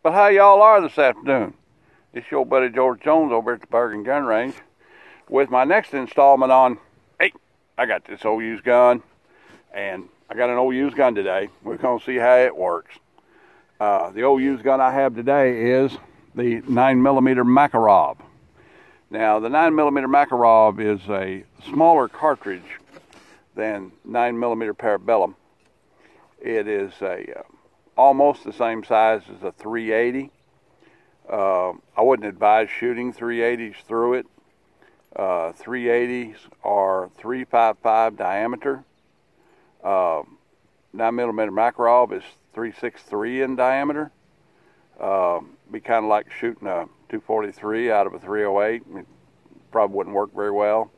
But how y'all are this afternoon? It's your buddy George Jones over at the Bergen Gun Range with my next installment on, hey, I got this old used gun, and I got an old used gun today. We're going to see how it works. The old used gun I have today is the 9mm Makarov. Now, the 9mm Makarov is a smaller cartridge than 9mm Parabellum. It is almost the same size as a 380. I wouldn't advise shooting 380s through it. 380s are 355 diameter. 9mm Makarov is 363 in diameter. Be kind of like shooting a 243 out of a 308. It probably wouldn't work very well.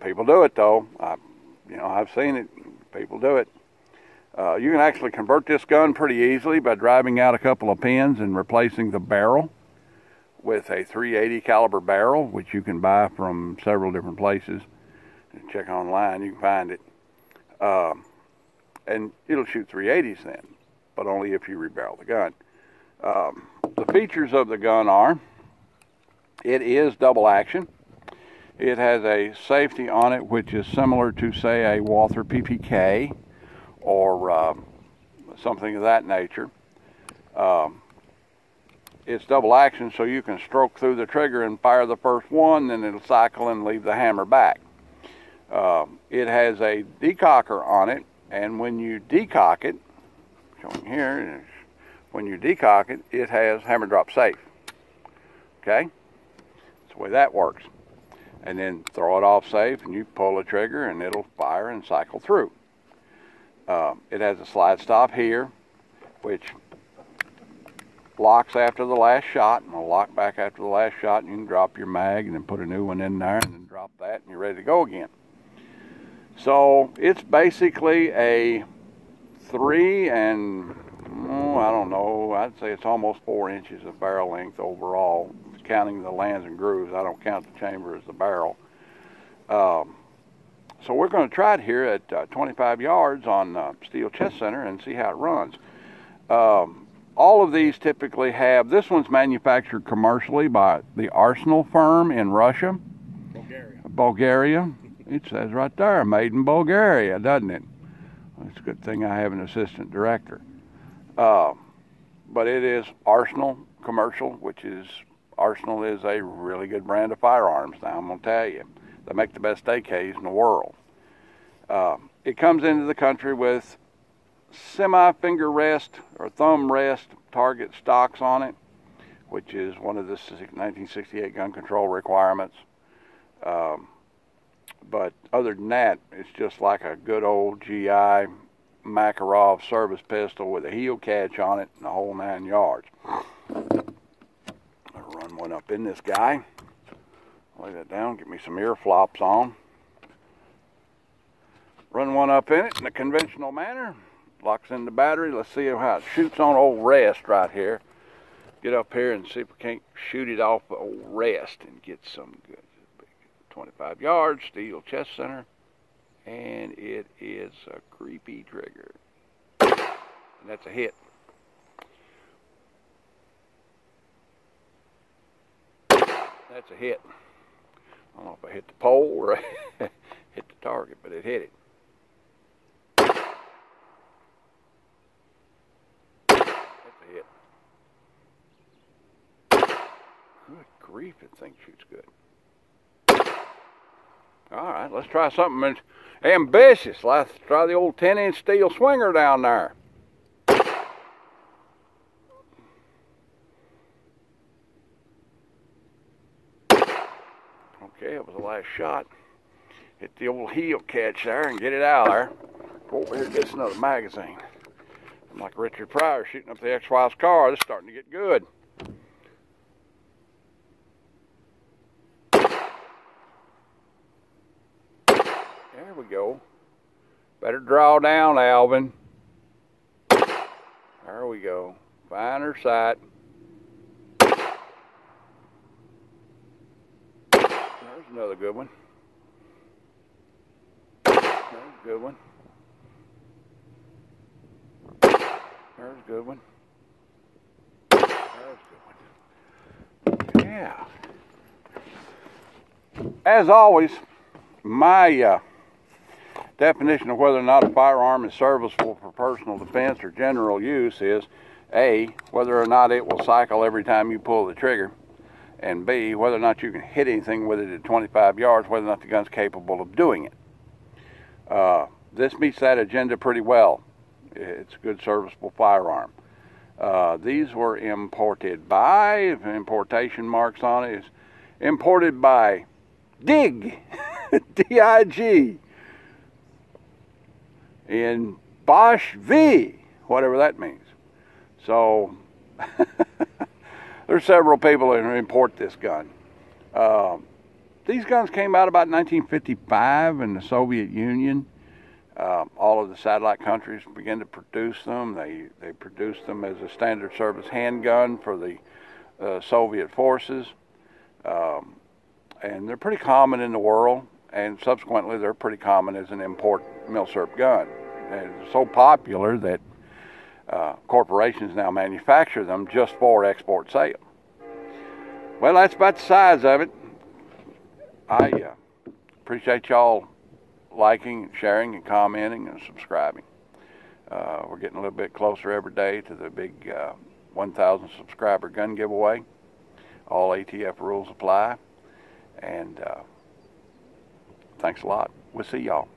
People do it though. I've seen it. People do it. You can actually convert this gun pretty easily by driving out a couple of pins and replacing the barrel with a 380 caliber barrel, which you can buy from several different places. Check online, you can find it. And it'll shoot 380s then, but only if you rebarrel the gun. The features of the gun are, it is double action. It has a safety on it which is similar to, say, a Walther PPK or something of that nature. It's double action, so you can stroke through the trigger and fire the first one, then it'll cycle and leave the hammer back. It has a decocker on it, and when you decock it, showing here, when you decock it, it has hammer drop safe. Okay? That's the way that works. And then throw it off safe, and you pull the trigger, and it'll fire and cycle through. It has a slide stop here, which locks after the last shot, and will lock back after the last shot, and you can drop your mag and then put a new one in there, and then drop that, and you're ready to go again. So it's basically a 3 and, I don't know, I'd say it's almost 4 inches of barrel length overall, counting the lands and grooves. I don't count the chamber as the barrel. So we're going to try it here at 25 yards on Steel Chest Center and see how it runs. All of these typically have, this one's manufactured commercially by the Arsenal firm in Russia. Bulgaria. It says right there, made in Bulgaria, doesn't it? It's a good thing I have an assistant director. But it is Arsenal commercial, which is, Arsenal is a really good brand of firearms. Now I'm going to tell you, they make the best AKs in the world. It comes into the country with semi-finger rest or thumb rest target stocks on it, which is one of the 1968 gun control requirements. But other than that, it's just like a good old GI Makarov service pistol with a heel catch on it and the whole 9 yards. I'll run one up in this guy. Lay that down, get me some ear flops on. Run one up in it in a conventional manner. Locks in the battery. Let's see how it shoots on old rest right here. Get up here and see if we can't shoot it off the old rest and get some good. 25 yards, Steel Chest Center, and it is a creepy trigger. And that's a hit. That's a hit. I don't know if I hit the pole or hit the target, but it hit it. That's a hit. Good grief, that thing shoots good. All right, let's try something ambitious. Let's try the old 10-inch steel swinger down there. Okay, it was the last shot. Hit the old heel catch there and get it out of there. Go over here and get another magazine. I'm like Richard Pryor shooting up the ex-wife's car. This is starting to get good. There we go. Better draw down, Alvin. There we go. Finer sight. There's another good one. There's a good one. There's a good one. Yeah. As always, my definition of whether or not a firearm is serviceable for personal defense or general use is A, whether or not it will cycle every time you pull the trigger, and B, whether or not you can hit anything with it at 25 yards, whether or not the gun's capable of doing it. This meets that agenda pretty well. It's a good serviceable firearm. These were imported by, importation marks on it, is imported by DIG, D-I-G, in Bosch V, whatever that means. So, there's several people that import this gun. These guns came out about 1955 in the Soviet Union. All of the satellite countries began to produce them. They produced them as a standard service handgun for the Soviet forces. And they're pretty common in the world, and subsequently they're pretty common as an import milsurp gun. And they're so popular that corporations now manufacture them just for export sale. Well, that's about the size of it. I appreciate y'all liking and sharing and commenting and subscribing. We're getting a little bit closer every day to the big 1,000 subscriber gun giveaway. All ATF rules apply. And thanks a lot. We'll see y'all.